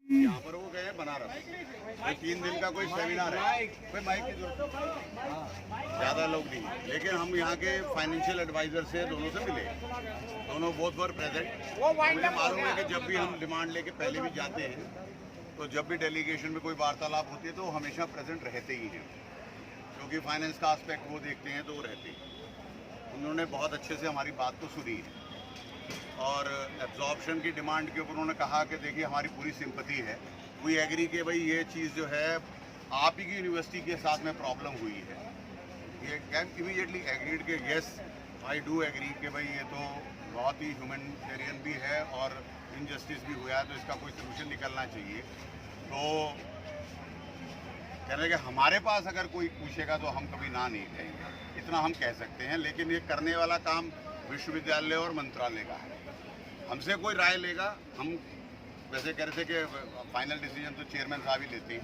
यहाँ पर वो गए बनारस, कोई 3 दिन का कोई सेमिनार है, कोई माइक की जरूरत, ज़्यादा लोग नहीं, लेकिन हम यहाँ के फाइनेंशियल एडवाइजर से दोनों से मिले, दोनों बोथ वर प्रेजेंट। मुझे मालूम है कि जब भी हम डिमांड लेके पहले भी जाते हैं तो जब भी डेलीगेशन में कोई वार्तालाप होती है तो हमेशा प्रेजेंट रहते ही हैं, क्योंकि फाइनेंस का एस्पेक्ट वो देखते हैं तो वो रहते हैं। उन्होंने बहुत अच्छे से हमारी बात को सुनी है और एब्जॉर्प्शन की डिमांड के ऊपर उन्होंने कहा कि देखिए हमारी पूरी सिंपैथी है, वी एग्री कि भाई ये चीज़ जो है आप ही की यूनिवर्सिटी के साथ में प्रॉब्लम हुई है। ये कैम इमीडिएटली एग्रीड कि यस आई डू एग्री कि भाई ये तो बहुत ही ह्यूमैनिटेरियन भी है और इनजस्टिस भी हुआ है, तो इसका कोई सोल्यूशन निकलना चाहिए। तो कहने कि हमारे पास अगर कोई पूछेगा तो हम कभी ना नहीं कहेंगे, इतना हम कह सकते हैं, लेकिन ये करने वाला काम विश्वविद्यालय और मंत्रालय का है। हमसे कोई राय लेगा, हम वैसे कह रहे थे कि फाइनल डिसीजन तो चेयरमैन साहब ही लेते हैं,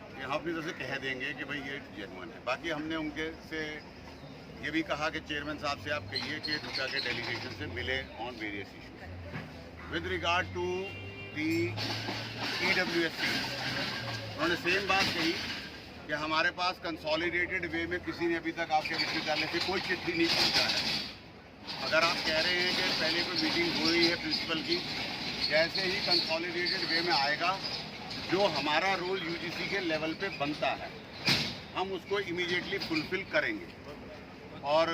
कि हम अपनी तरफ से कह देंगे कि भाई ये जेन्युइन है। बाकी हमने उनके से ये भी कहा कि चेयरमैन साहब से आप कहिए कि ढुका के डेलीगेशन से मिले on various issues with regard to the EWSC। उन्होंने सेम बात कही कि हमारे पास कंसोलिडेटेड वे में किसी ने अभी तक आपके विश्वविद्यालय से कोई चिट्ठी नहीं पहुँचा है। अगर आप कह रहे हैं कि पहले कोई मीटिंग हुई है प्रिंसिपल की, जैसे ही कंसोलिडेटेड वे में आएगा जो हमारा रोल UGC के लेवल पे बनता है हम उसको इमीडिएटली फुलफिल करेंगे। और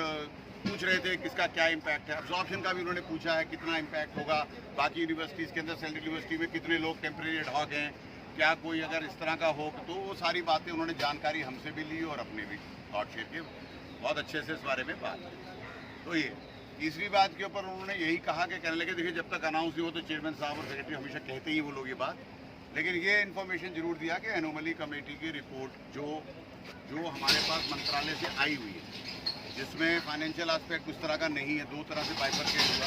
पूछ रहे थे किसका क्या इम्पैक्ट है, एब्जॉर्प्शन का भी उन्होंने पूछा है कितना इम्पैक्ट होगा, बाकी यूनिवर्सिटीज़ के अंदर सेंट्रल यूनिवर्सिटी में कितने लोग टेम्प्रेरी एडहॉक हैं, क्या कोई अगर इस तरह का हो, तो वो सारी बातें उन्होंने जानकारी हमसे भी ली और अपने भी थॉट शेयर किए, बहुत अच्छे से इस बारे में बात की। तो ये तीसरी बात के ऊपर उन्होंने यही कहा कि कहने लगे देखिए जब तक अनाउंस नहीं हो तो चेयरमैन साहब और सेक्रेटरी हमेशा कहते ही वो लोग ये बात, लेकिन ये इन्फॉर्मेशन जरूर दिया कि एनोमली कमेटी की रिपोर्ट जो हमारे पास मंत्रालय से आई हुई है, जिसमें फाइनेंशियल एस्पेक्ट उस तरह का नहीं है, 2 तरह से बाइफरकेट हुआ,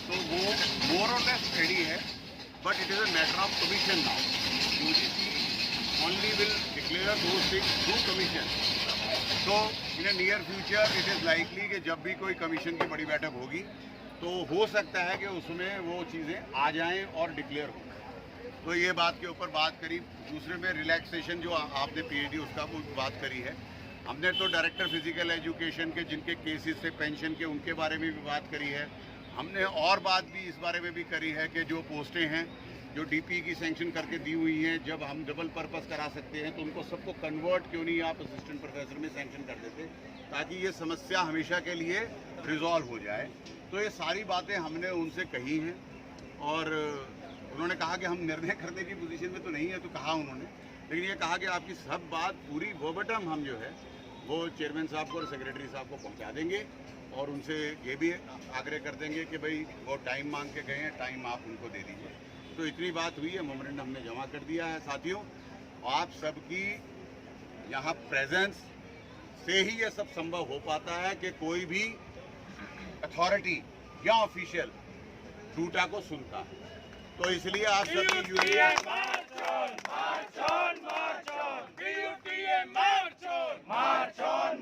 तो वो मोर और लेस रेडी है, but it is a matter of commission now. UGC only will declare those things through commission. तो in near future it is likely कि जब भी कोई कमीशन की बड़ी बैठक होगी तो हो सकता है कि उसमें वो चीज़ें आ जाएं और डिक्लेयर हो। तो ये बात के ऊपर बात करी। दूसरे में रिलैक्सेशन जो आपने PhD उसका बात करी है, हमने तो डायरेक्टर फिजिकल एजुकेशन के जिनके केसेस से पेंशन के उनके बारे में भी बात करी है। हमने और बात भी इस बारे में भी करी है कि जो पोस्टें हैं जो DP की सेंक्शन करके दी हुई हैं, जब हम डबल पर्पस करा सकते हैं तो उनको सबको कन्वर्ट क्यों नहीं आप असिस्टेंट प्रोफेसर में सेंक्शन कर देते, ताकि ये समस्या हमेशा के लिए रिजॉल्व हो जाए। तो ये सारी बातें हमने उनसे कही हैं और उन्होंने कहा कि हम निर्णय करने की पोजीशन में तो नहीं है, तो कहा उन्होंने, लेकिन ये कहा कि आपकी सब बात पूरी वर्बटम हम जो है वो चेयरमैन साहब को और सेक्रेटरी साहब को पहुंचा देंगे और उनसे ये भी आग्रह कर देंगे कि भाई वो टाइम मांग के गए हैं, टाइम आप उनको दे दीजिए। तो इतनी बात हुई है, मेमोरेंडम हमने जमा कर दिया है। साथियों, आप सबकी यहाँ प्रेजेंस से ही ये सब संभव हो पाता है कि कोई भी अथॉरिटी या ऑफिशियल टूटा को सुनता है। तो इसलिए आप सबकी March on,